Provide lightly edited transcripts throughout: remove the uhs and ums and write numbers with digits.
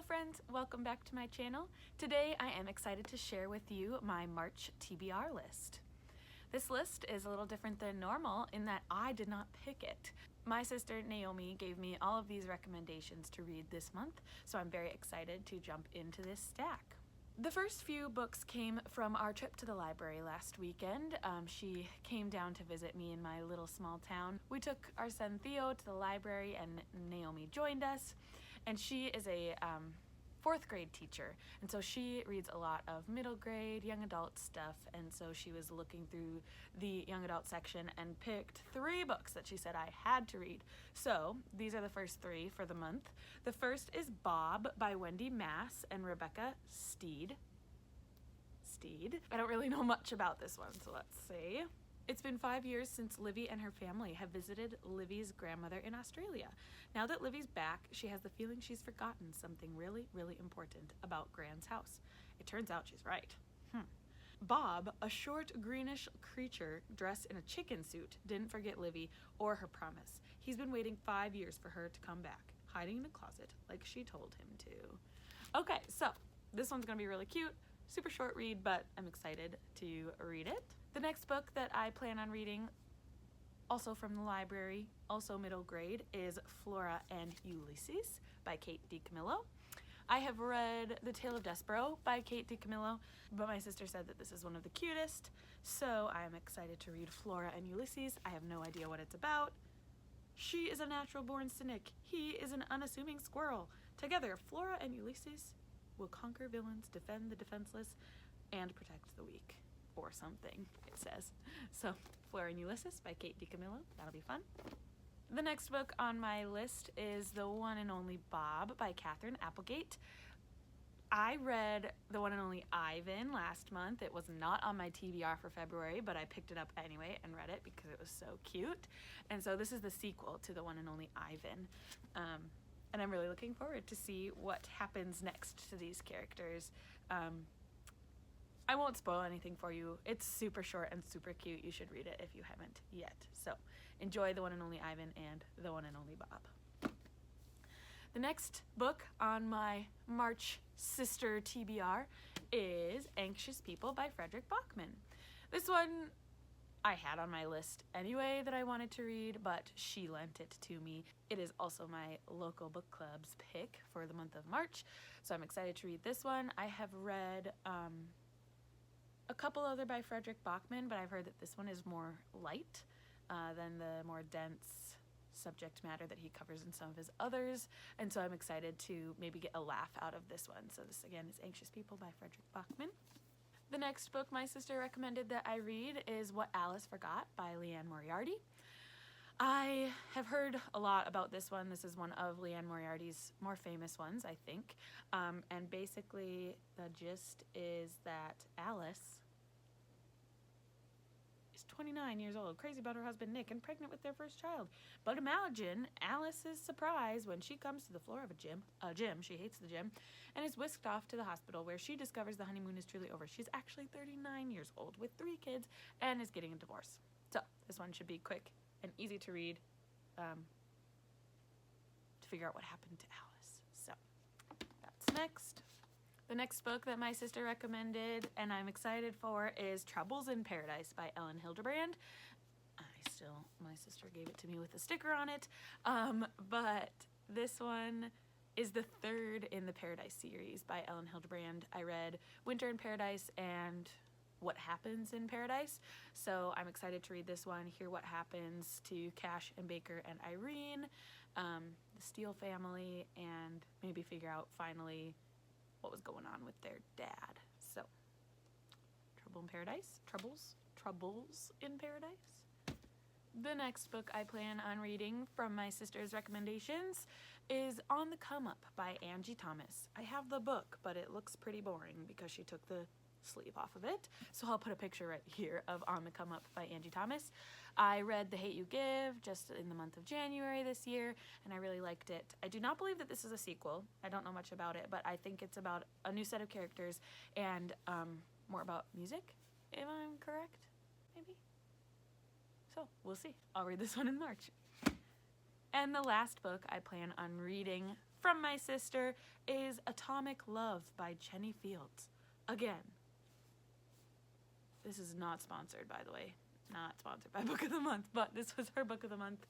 friends, welcome back to my channel. Today I am excited to share with you my March TBR list. This list is a little different than normal in that I did not pick it. My sister Naomi gave me all of these recommendations to read this month, so I'm very excited to jump into this stack. The first few books came from our trip to the library last weekend. She came down to visit me in my little small town. We took our son Theo to the library and Naomi joined us, and she is a fourth grade teacher, and so she reads a lot of middle grade, young adult stuff, and so she was looking through the young adult section and picked 3 books that she said I had to read. So these are the first 3 for the month. The first is Bob by Wendy Mass and Rebecca Steed. I don't really know much about this one, so let's see. It's been 5 years since Livy and her family have visited Livy's grandmother in Australia. Now that Livy's back, she has the feeling she's forgotten something really, really important about Gran's house. It turns out she's right. Bob, a short greenish creature dressed in a chicken suit, didn't forget Livy or her promise. He's been waiting 5 years for her to come back, hiding in a closet like she told him to. Okay, so this one's gonna be really cute. Super short read, but I'm excited to read it. The next book that I plan on reading, also from the library, also middle grade, is Flora and Ulysses by Kate DiCamillo. I have read The Tale of Despero by Kate DiCamillo, but my sister said that this is one of the cutest, so I'm excited to read Flora and Ulysses. I have no idea what it's about. She is a natural-born cynic. He is an unassuming squirrel. Together, Flora and Ulysses will conquer villains, defend the defenseless, and protect the weak. Or something, it says. So, Flora and Ulysses by Kate DiCamillo. That'll be fun. The next book on my list is The One and Only Bob by Katherine Applegate. I read The One and Only Ivan last month. It was not on my TBR for February, but I picked it up anyway and read it because it was so cute. And so this is the sequel to The One and Only Ivan. And I'm really looking forward to see what happens next to these characters. I won't spoil anything for you. It's super short and super cute. You should read it if you haven't yet. So enjoy The One and Only Ivan and The One and Only Bob. The next book on my March sister TBR is Anxious People by Frederick Bachman. This one I had on my list anyway that I wanted to read, but she lent it to me. It is also my local book club's pick for the month of March, so I'm excited to read this one. I have read a couple other by Frederick Bachman, but I've heard that this one is more light than the more dense subject matter that he covers in some of his others, and so I'm excited to maybe get a laugh out of this one. So this again is Anxious People by Frederick Bachman. The next book my sister recommended that I read is What Alice Forgot by Leanne Moriarty. I have heard a lot about this one. This is one of Leanne Moriarty's more famous ones, I think. And basically the gist is that Alice is 29 years old, crazy about her husband Nick, and pregnant with their first child. But imagine Alice's surprise when she comes to the floor of a gym, she hates the gym, and is whisked off to the hospital where she discovers the honeymoon is truly over. She's actually 39 years old with 3 kids and is getting a divorce. So this one should be quick and easy to read to figure out what happened to Alice. So that's next. The next book that my sister recommended and I'm excited for is Troubles in Paradise by Ellen Hildebrand. My sister gave it to me with a sticker on it, but this one is the 3rd in the Paradise series by Ellen Hildebrand. I read Winter in Paradise and What Happens in Paradise, so I'm excited to read this one, hear what happens to Cash and Baker and Irene, the Steele family, and maybe figure out finally what was going on with their dad. So, Troubles in Paradise. The next book I plan on reading from my sister's recommendations is On the Come Up by Angie Thomas. I have the book, but it looks pretty boring because she took the sleeve off of it. So I'll put a picture right here of On the Come Up by Angie Thomas. I read The Hate You Give just in the month of January this year, and I really liked it. I do not believe that this is a sequel. I don't know much about it, but I think it's about a new set of characters and more about music, if I'm correct, maybe? So we'll see. I'll read this one in March. And the last book I plan on reading from my sister is Atomic Love by Jenny Fields. Again, this is not sponsored, by the way. Not sponsored by Book of the Month, but this was her Book of the Month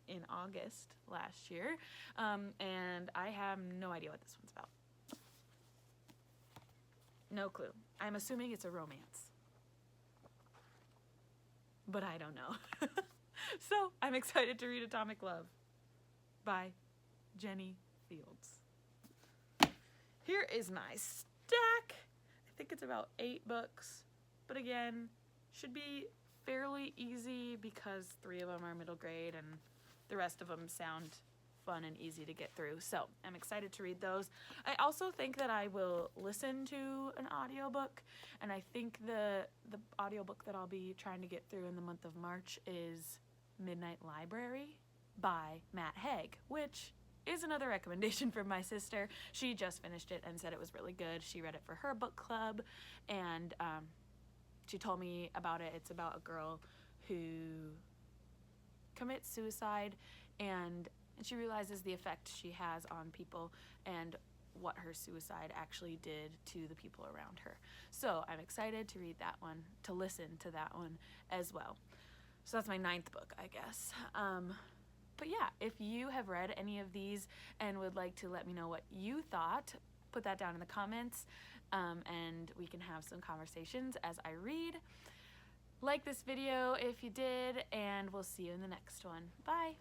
in August last year. And I have no idea what this one's about. No clue. I'm assuming it's a romance. But I don't know. So I'm excited to read Atomic Love by Jenny Fields. Here is my stack. I think it's about 8 books. But again, should be fairly easy because 3 of them are middle grade and the rest of them sound fun and easy to get through. So I'm excited to read those. I also think that I will listen to an audiobook, and I think the audiobook that I'll be trying to get through in the month of March is Midnight Library by Matt Haig, which is another recommendation from my sister. She just finished it and said it was really good. She read it for her book club, and she told me about it. It's about a girl who commits suicide, and she realizes the effect she has on people and what her suicide actually did to the people around her. So I'm excited to read that one, to listen to that one as well. So that's my 9th book, I guess. But yeah, if you have read any of these and would like to let me know what you thought, put that down in the comments, and we can have some conversations as I read. Like this video if you did, and we'll see you in the next one. Bye!